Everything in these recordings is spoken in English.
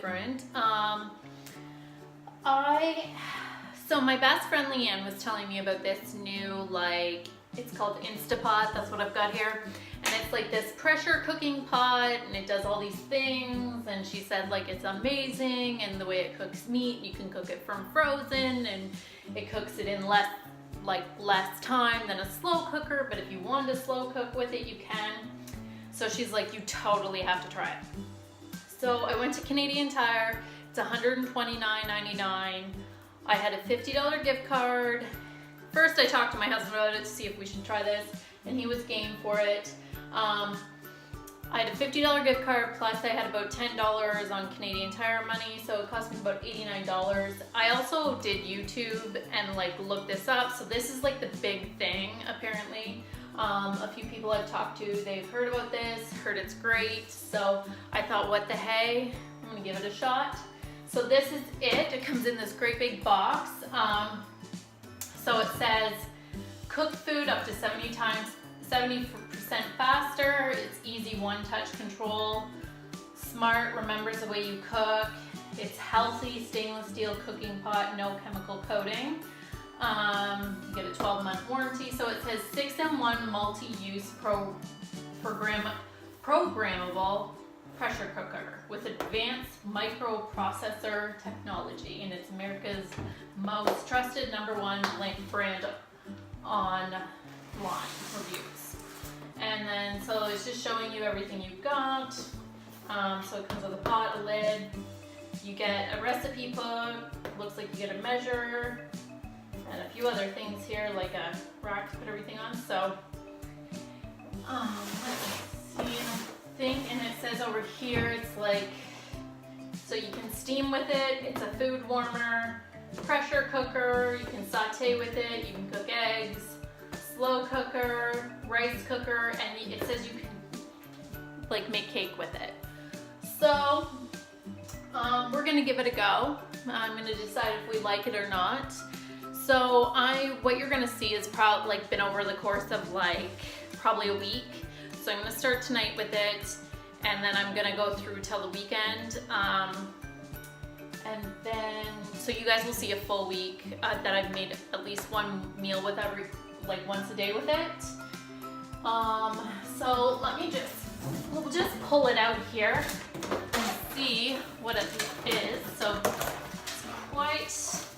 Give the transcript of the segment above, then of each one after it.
different. So my best friend Leanne was telling me about this new, like, it's called Instapot, that's what I've got here. And it's like this pressure cooking pot, and it does all these things, and she said like it's amazing, and the way it cooks meat, you can cook it from frozen, and it cooks it in less time than a slow cooker, but if you want to slow cook with it, you can. So she's like, you totally have to try it. So I went to Canadian Tire, it's $129.99. I had a $50 gift card. First I talked to my husband about it to see if we should try this, and he was game for it. I had a $50 gift card, plus I had about $10 on Canadian Tire money, so it cost me about $89. I also did YouTube and like looked this up, so this is like the big thing apparently. A few people I've talked to, they've heard about this, heard it's great, so I thought, what the hey, I'm gonna give it a shot. So this is it. It comes in this great big box. So it says, cook food up to 70% faster. It's easy one-touch control. Smart, remembers the way you cook. It's healthy, stainless steel cooking pot, no chemical coating. You get a 12-month warranty. So it says 6-in-1 multi-use programmable pressure cooker with advanced microprocessor technology, and it's America's most trusted #1 brand online reviews. And then so it's just showing you everything you've got. So it comes with a pot, a lid. You get a recipe book. Looks like you get a measure and a few other things here, like a rack to put everything on. So let's see. And it says over here, it's like, so you can steam with it, it's a food warmer, pressure cooker, you can saute with it, you can cook eggs, slow cooker, rice cooker, and it says you can like make cake with it. So we're gonna give it a go. I'm gonna decide if we like it or not. So what you're gonna see is probably like been over the course of like probably a week. So I'm gonna start tonight with it, and then I'm gonna go through till the weekend. And then, so you guys will see a full week that I've made at least one meal with like once a day with it. So we'll just pull it out here and see what it is. So it's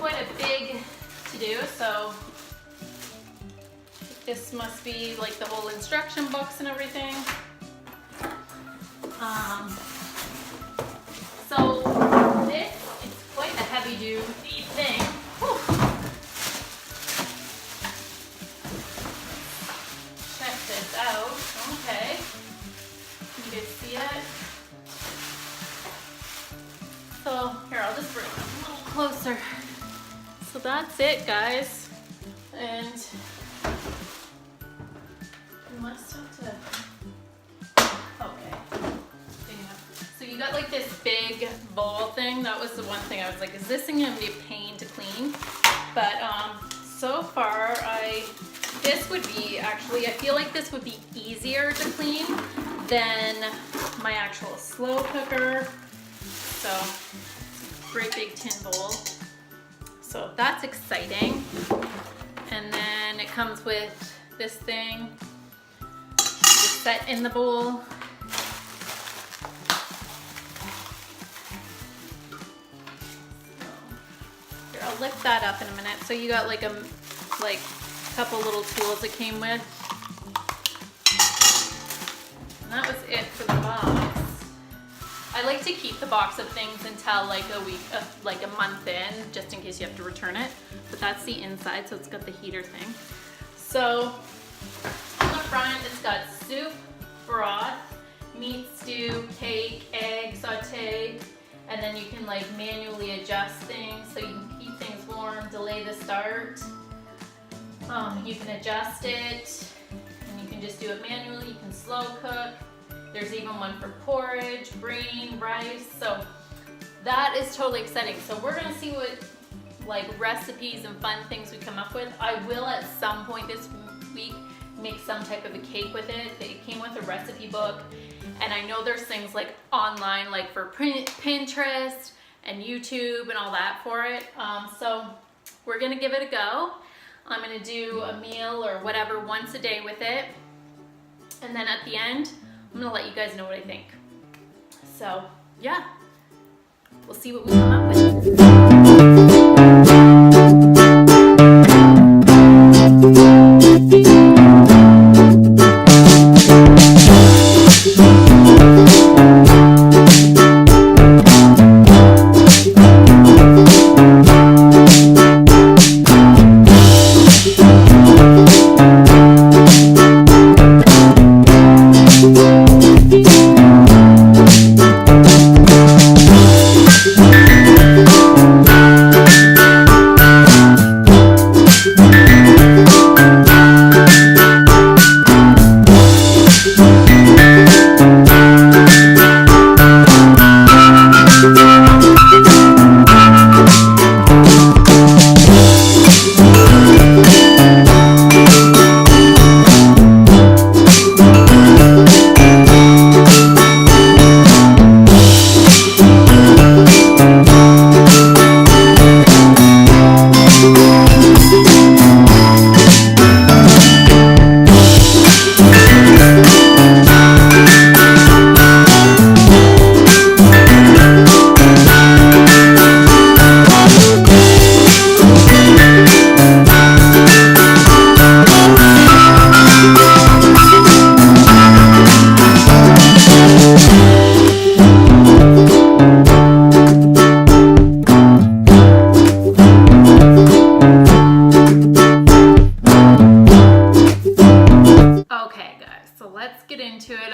quite a big to do. So this must be like the whole instruction books and everything. So this is quite a heavy duty thing. Whew. Check this out. Okay. You guys see it? So here, I'll just bring it a little closer. So that's it, guys. And must have to, okay. So you got like this big bowl thing. That was the one thing I was like, is this thing gonna be a pain to clean? But so far this would be actually, I feel like this would be easier to clean than my actual slow cooker. So great big tin bowl. So that's exciting. And then it comes with this thing. Set in the bowl. Here, I'll lift that up in a minute. So you got like a couple little tools it came with. And that was it for the box. I like to keep the box of things until like a week, like a month in, just in case you have to return it. But that's the inside, so it's got the heater thing. So on the front, it's got soup, broth, meat stew, cake, egg, saute, and then you can like manually adjust things, so you can keep things warm, delay the start. You can adjust it, and you can just do it manually. You can slow cook. There's even one for porridge, grain, rice. So that is totally exciting. So we're gonna see what like recipes and fun things we come up with. I will at some point this week make some type of a cake with it. It came with a recipe book, And I know there's things like online, like for Pinterest and YouTube and all that for it. So we're gonna give it a go. I'm gonna do a meal or whatever once a day with it. And then at the end, I'm gonna let you guys know what I think. So yeah, we'll see what we come up with.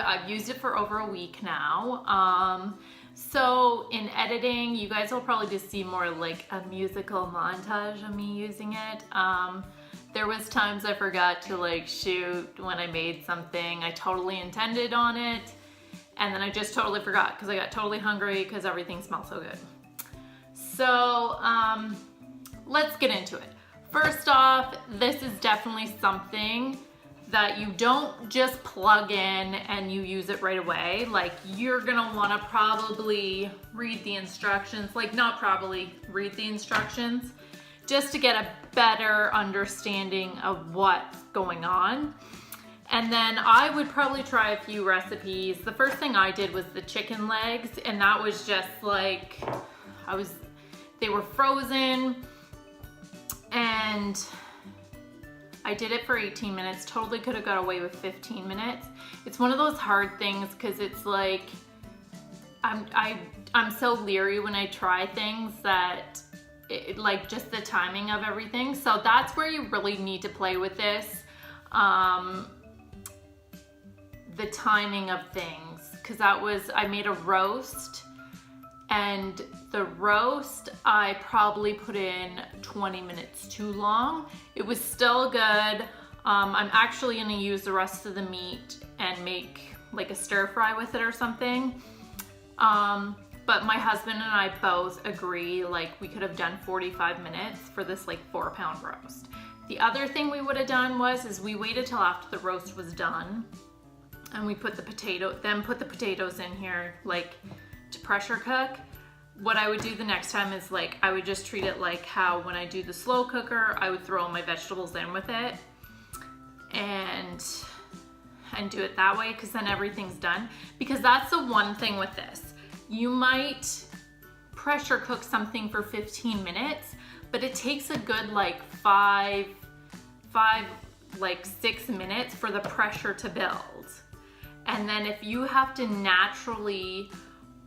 I've used it for over a week now. So in editing, you guys will probably just see more like a musical montage of me using it. There was times I forgot to like shoot when I made something I totally intended on it, and then I just totally forgot because I got totally hungry because everything smelled so good. So let's get into it. First off, this is definitely something that you don't just plug in and you use it right away. Like, you're gonna wanna probably read the instructions, like not probably, read the instructions just to get a better understanding of what's going on. And then I would probably try a few recipes. The first thing I did was the chicken legs, and that was just like, they were frozen, and I did it for 18 minutes. Totally could have got away with 15 minutes. It's one of those hard things because it's like, I'm so leery when I try things that like just the timing of everything. So that's where you really need to play with this. The timing of things, because I made a roast, and the roast I probably put in 20 minutes too long. It was still good. I'm actually gonna use the rest of the meat and make like a stir fry with it or something. But my husband and I both agree, like, we could have done 45 minutes for this like 4-pound roast. The other thing we would have done is we waited till after the roast was done, and we put the potatoes in here like to pressure cook. What I would do the next time is like, I would just treat it like how when I do the slow cooker, I would throw all my vegetables in with it and do it that way, because then everything's done. Because that's the one thing with this. You might pressure cook something for 15 minutes, but it takes a good like 6 minutes for the pressure to build. And then if you have to naturally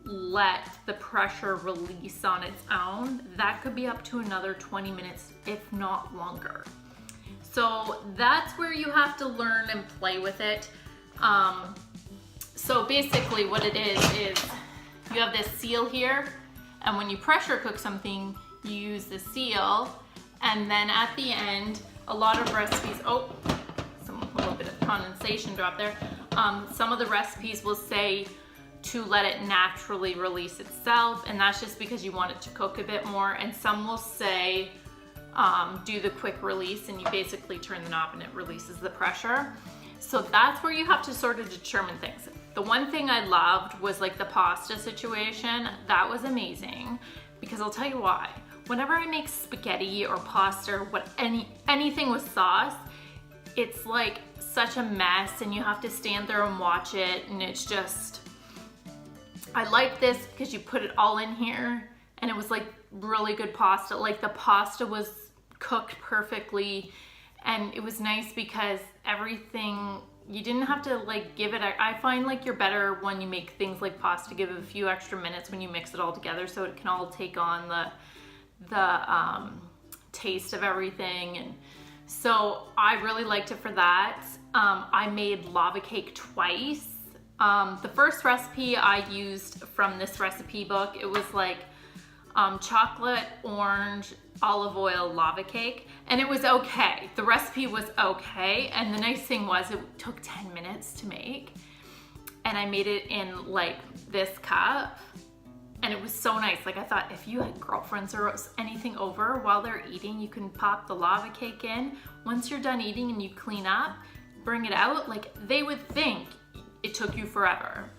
let the pressure release on its own, that could be up to another 20 minutes, if not longer. So that's where you have to learn and play with it. So basically what it is you have this seal here, and when you pressure cook something, you use the seal, and then at the end, a lot of recipes, a little bit of condensation drop there. Some of the recipes will say to let it naturally release itself, and that's just because you want it to cook a bit more. And some will say do the quick release, and you basically turn the knob and it releases the pressure. So that's where you have to sort of determine things. The one thing I loved was like the pasta situation. That was amazing because I'll tell you why. Whenever I make spaghetti or pasta or anything with sauce, it's like such a mess and you have to stand there and watch it, and it's just, I like this because you put it all in here and it was like really good pasta. Like the pasta was cooked perfectly, and it was nice because everything, you didn't have to like give it, I find like you're better when you make things like pasta, give it a few extra minutes when you mix it all together so it can all take on the taste of everything. And so I really liked it for that. I made lava cake twice. The first recipe I used from this recipe book, it was like chocolate, orange, olive oil lava cake, and it was okay. The recipe was okay, and the nice thing was it took 10 minutes to make, and I made it in like this cup, and it was so nice. Like I thought if you had girlfriends or anything over while they're eating, you can pop the lava cake in. Once you're done eating and you clean up, bring it out, like they would think it took you forever.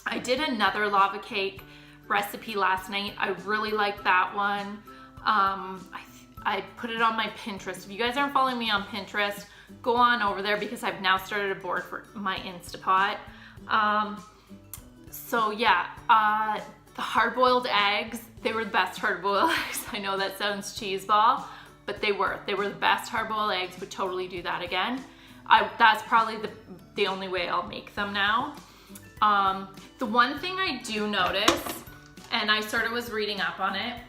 I did another lava cake recipe last night. I really liked that one. I put it on my Pinterest. If you guys aren't following me on Pinterest, go on over there because I've now started a board for my Instapot. So yeah, the hard-boiled eggs, they were the best hard-boiled eggs. I know that sounds cheeseball, but they were the best hard-boiled eggs. Would totally do that again. That's probably the only way I'll make them now. The one thing I do notice, and I sort of was reading up on it,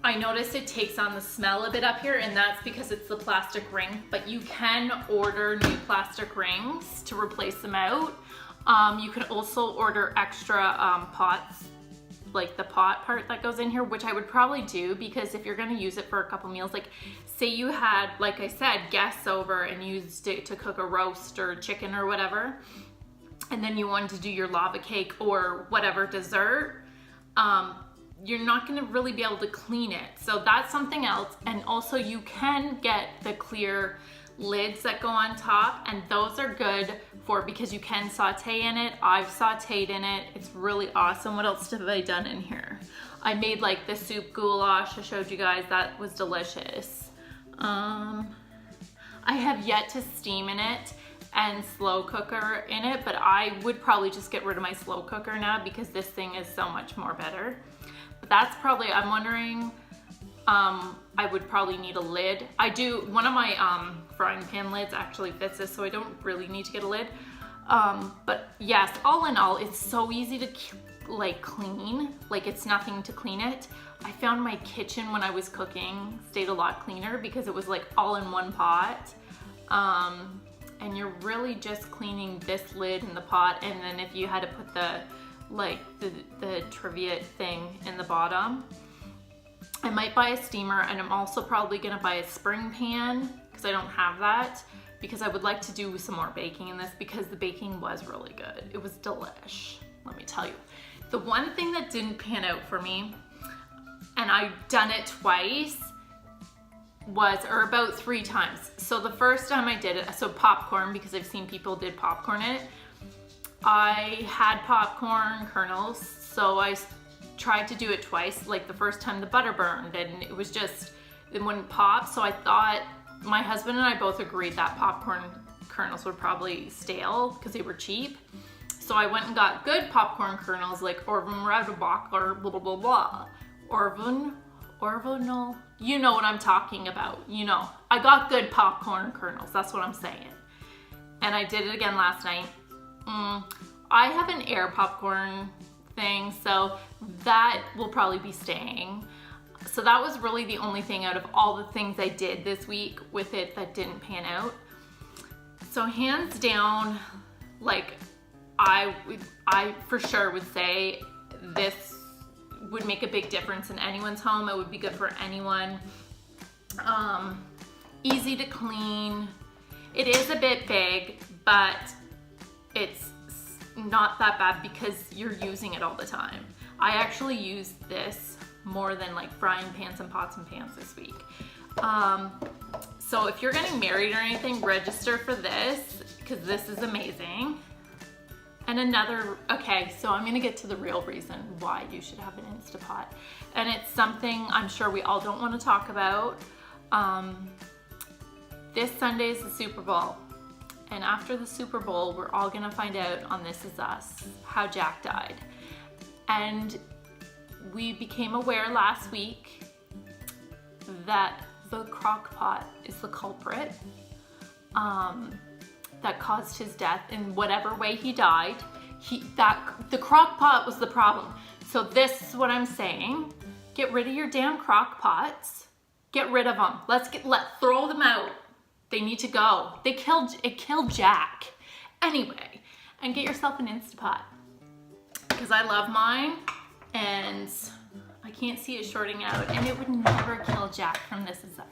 I noticed it takes on the smell a bit up here, and that's because it's the plastic ring, but you can order new plastic rings to replace them out. You can also order extra pots, like the pot part that goes in here, which I would probably do because if you're gonna use it for a couple meals, like say you had, like I said, guests over and used it to cook a roast or chicken or whatever, and then you wanted to do your lava cake or whatever dessert, you're not gonna really be able to clean it. So that's something else. And also you can get the clear lids that go on top, and those are good for, because you can saute in it. I've sauteed in it. It's really awesome. What else have I done in here? I made like the soup goulash. I showed you guys, that was delicious. I have yet to steam in it and slow cooker in it, but I would probably just get rid of my slow cooker now because this thing is so much more better. But that's probably, I'm wondering, I would probably need a lid. I do, one of my frying pan lids actually fits this, so I don't really need to get a lid. But yes, all in all, it's so easy to like clean, like it's nothing to clean it. I found my kitchen when I was cooking stayed a lot cleaner because it was like all in one pot. And you're really just cleaning this lid and the pot, and then if you had to put the triviate thing in the bottom. I might buy a steamer, and I'm also probably gonna buy a spring pan because I don't have that, because I would like to do some more baking in this because the baking was really good. It was delish, let me tell you. The one thing that didn't pan out for me, and I've done it twice, or about 3 times. So the first time I did it, so popcorn, because I've seen people did popcorn in it. I had popcorn kernels, so I tried to do it twice. Like the first time the butter burned and it was just, it wouldn't pop. So I thought, my husband and I both agreed that popcorn kernels were probably stale because they were cheap. So I went and got good popcorn kernels, like Orvin Radebach or blah, blah, blah, blah. Orvin, you know what I'm talking about, you know. I got good popcorn kernels, that's what I'm saying. And I did it again last night. I have an air popcorn thing, so that will probably be staying. So that was really the only thing out of all the things I did this week with it that didn't pan out. So hands down, like I for sure would say this would make a big difference in anyone's home. It would be good for anyone. Easy to clean. It is a bit big, but it's not that bad because you're using it all the time. I actually used this more than like frying pans and pots and pans this week. So if you're getting married or anything, register for this because this is amazing. And another, okay, so I'm gonna get to the real reason why you should have an Instapot. And it's something I'm sure we all don't wanna talk about. This Sunday is the Super Bowl. And after the Super Bowl, we're all gonna find out on This Is Us how Jack died. And we became aware last week that the crock pot is the culprit that caused his death in whatever way he died. The crock pot was the problem. So this is what I'm saying. Get rid of your damn crock pots. Get rid of them. Throw them out. They need to go. It killed Jack. Anyway, and get yourself an Instapot. Because I love mine and I can't see it shorting out, and it would never kill Jack from This Is Us.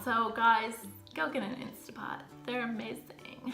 So guys, go get an Instapot. They're amazing.